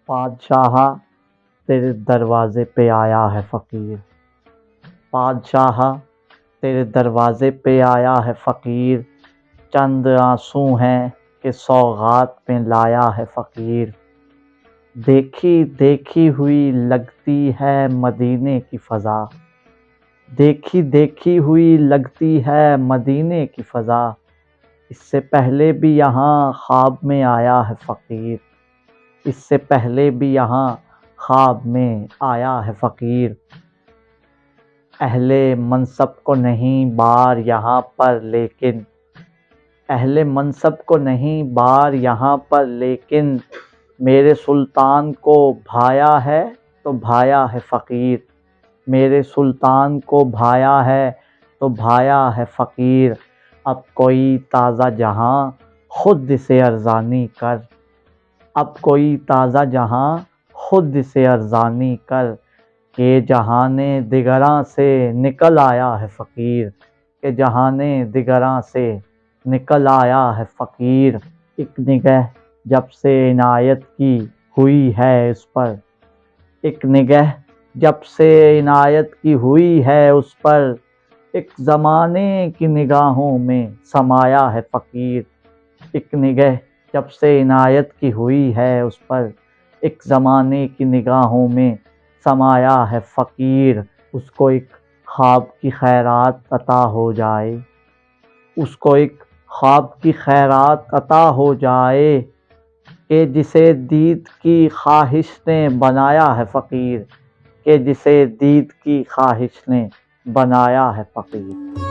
بادشاہ تیرے دروازے پہ آیا ہے فقیر، بادشاہ تیرے دروازے پہ آیا ہے فقیر، چند آنسو ہیں کہ سوغات میں لایا ہے فقیر۔ دیکھی دیکھی ہوئی لگتی ہے مدینے کی فضا، دیکھی دیکھی ہوئی لگتی ہے مدینے کی فضا، اس سے پہلے بھی یہاں خواب میں آیا ہے فقیر، اس سے پہلے بھی یہاں خواب میں آیا ہے فقیر۔ اہل منصب کو نہیں بار یہاں پر لیکن، اہل منصب کو نہیں بار یہاں پر لیکن، میرے سلطان کو بھایا ہے تو بھایا ہے فقیر، میرے سلطان کو بھایا ہے تو بھایا ہے فقیر۔ اب کوئی تازہ جہاں خود سے ارزانی کر، اب کوئی تازہ جہاں خود سے ارزانی کر، کہ جہان دگراں سے نکل آیا ہے فقیر، کہ جہان دگراں سے نکل آیا ہے فقیر۔ ایک نگہ جب سے عنایت کی ہوئی ہے اس پر، ایک نگہ جب سے عنایت کی ہوئی ہے اس پر، ایک زمانے کی نگاہوں میں سمایا ہے فقیر۔ ایک نگہ جب سے عنایت کی ہوئی ہے اس پر، ایک زمانے کی نگاہوں میں سمایا ہے فقیر۔ اس کو ایک خواب کی خیرات عطا ہو جائے، اس کو ایک خواب کی خیرات عطا ہو جائے، کہ جسے دید کی خواہش نے بنایا ہے فقیر، کہ جسے دید کی خواہش نے بنایا ہے فقیر۔